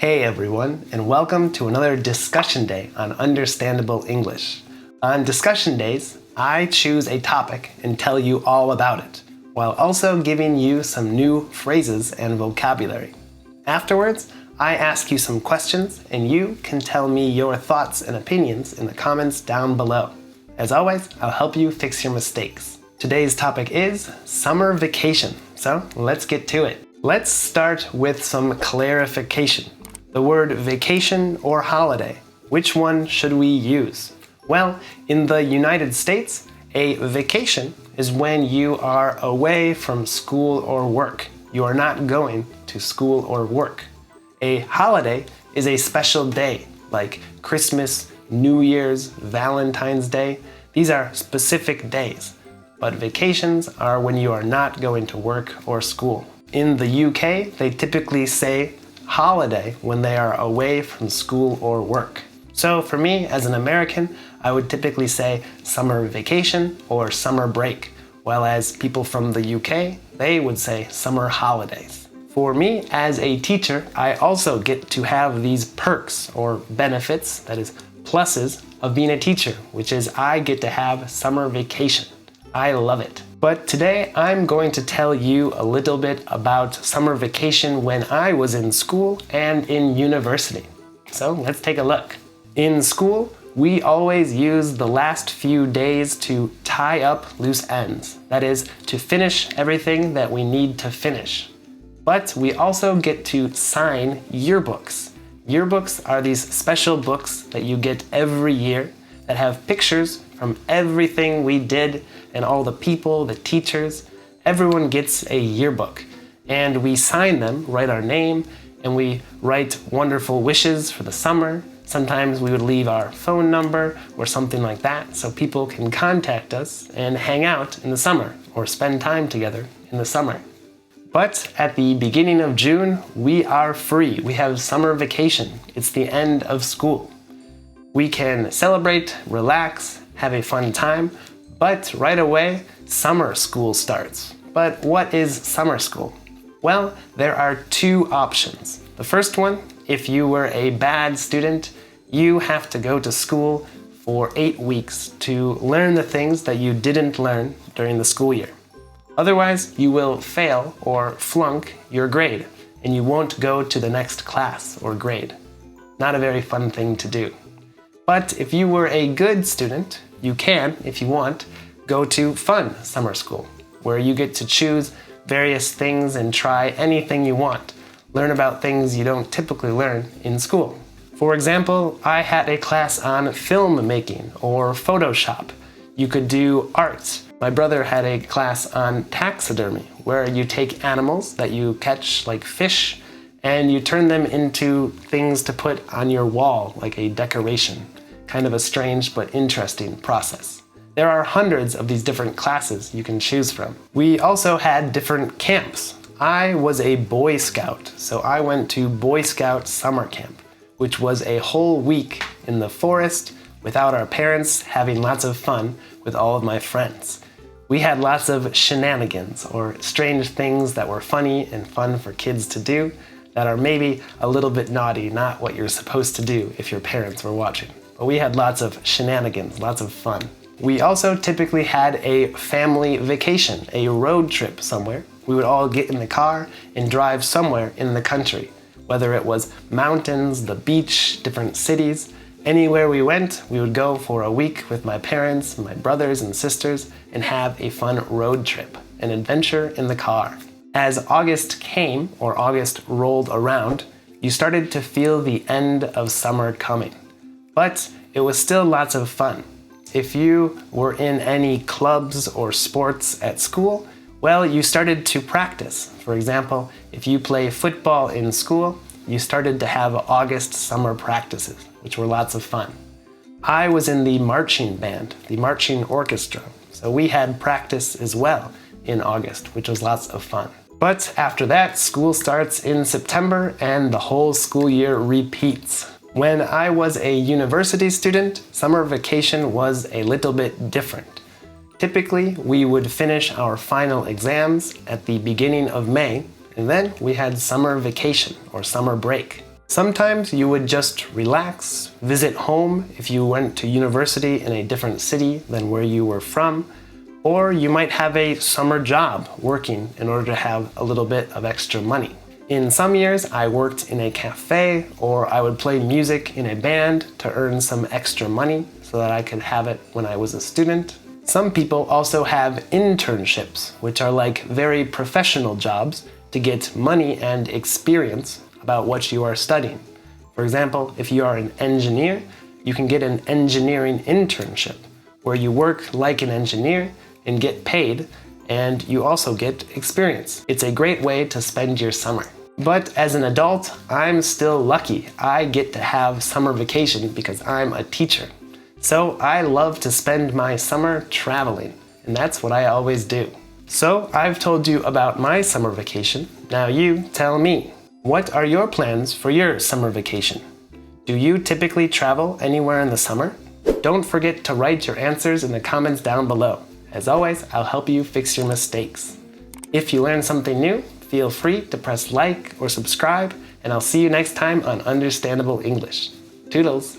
Hey everyone, and welcome to another discussion day on Understandable English. On discussion days, I choose a topic and tell you all about it, while also giving you some new phrases and vocabulary. Afterwards, I ask you some questions and you can tell me your thoughts and opinions in the comments down below. As always, I'll help you fix your mistakes. Today's topic is summer vacation, so let's get to it. Let's start with some clarification. The word vacation or holiday, which one should we use? Well, in the United States, a vacation is when you are away from school or work. You are not going to school or work. A holiday is a special day, like Christmas, New Year's, Valentine's Day. These are specific days, but vacations are when you are not going to work or school. In the UK, they typically say holiday when they are away from school or work. So for me, as an American, I would typically say summer vacation or summer break, while as people from the UK, they would say summer holidays. For me, as a teacher, I also get to have these perks or benefits, that is pluses, of being a teacher, which is I get to have summer vacation. I love it. But today I'm going to tell you a little bit about summer vacation when I was in school and in university. So let's take a look. In school, we always use the last few days to tie up loose ends. That is, to finish everything that we need to finish. But we also get to sign yearbooks. Yearbooks are these special books that you get every year that have pictures from everything we did and all the people, the teachers. Everyone gets a yearbook and we sign them, write our name, and we write wonderful wishes for the summer. Sometimes we would leave our phone number or something like that so people can contact us and hang out in the summer or spend time together in the summer. But at the beginning of June, we are free. We have summer vacation. It's the end of school. We can celebrate, relax, have a fun time, but right away, summer school starts. But what is summer school? Well, there are two options. The first one, if you were a bad student, you have to go to school for 8 weeks to learn the things that you didn't learn during the school year. Otherwise, you will fail or flunk your grade, and you won't go to the next class or grade. Not a very fun thing to do. But if you were a good student, you can, if you want, go to fun summer school, where you get to choose various things and try anything you want. Learn about things you don't typically learn in school. For example, I had a class on film making or Photoshop. You could do art. My brother had a class on taxidermy, where you take animals that you catch, like fish, and you turn them into things to put on your wall, like a decoration. Kind of a strange but interesting process. There are hundreds of these different classes you can choose from. We also had different camps. I was a Boy Scout, so I went to Boy Scout summer camp, which was a whole week in the forest without our parents, having lots of fun with all of my friends. We had lots of shenanigans, or strange things that were funny and fun for kids to do that are maybe a little bit naughty, not what you're supposed to do if your parents were watching. But we had lots of shenanigans, lots of fun. We also typically had a family vacation, a road trip somewhere. We would all get in the car and drive somewhere in the country, whether it was mountains, the beach, different cities. Anywhere we went, we would go for a week with my parents, my brothers and sisters, and have a fun road trip, an adventure in the car. As August came, or August rolled around, you started to feel the end of summer coming. But it was still lots of fun. If you were in any clubs or sports at school, well, you started to practice. For example, if you play football in school, you started to have August summer practices, which were lots of fun. I was in the marching band, the marching orchestra, so we had practice as well in August, which was lots of fun. But after that, school starts in September and the whole school year repeats. When I was a university student, summer vacation was a little bit different. Typically, we would finish our final exams at the beginning of May, and then we had summer vacation or summer break. Sometimes you would just relax, visit home if you went to university in a different city than where you were from, or you might have a summer job working in order to have a little bit of extra money. In some years, I worked in a cafe, or I would play music in a band to earn some extra money so that I could have it when I was a student. Some people also have internships, which are like very professional jobs to get money and experience about what you are studying. For example, if you are an engineer, you can get an engineering internship, where you work like an engineer and get paid, and you also get experience. It's a great way to spend your summer. But as an adult, I'm still lucky. I get to have summer vacation because I'm a teacher. So I love to spend my summer traveling, and that's what I always do. So I've told you about my summer vacation. Now you tell me, what are your plans for your summer vacation? Do you typically travel anywhere in the summer? Don't forget to write your answers in the comments down below. As always, I'll help you fix your mistakes. If you learned something new, feel free to press like or subscribe, and I'll see you next time on Understandable English. Toodles!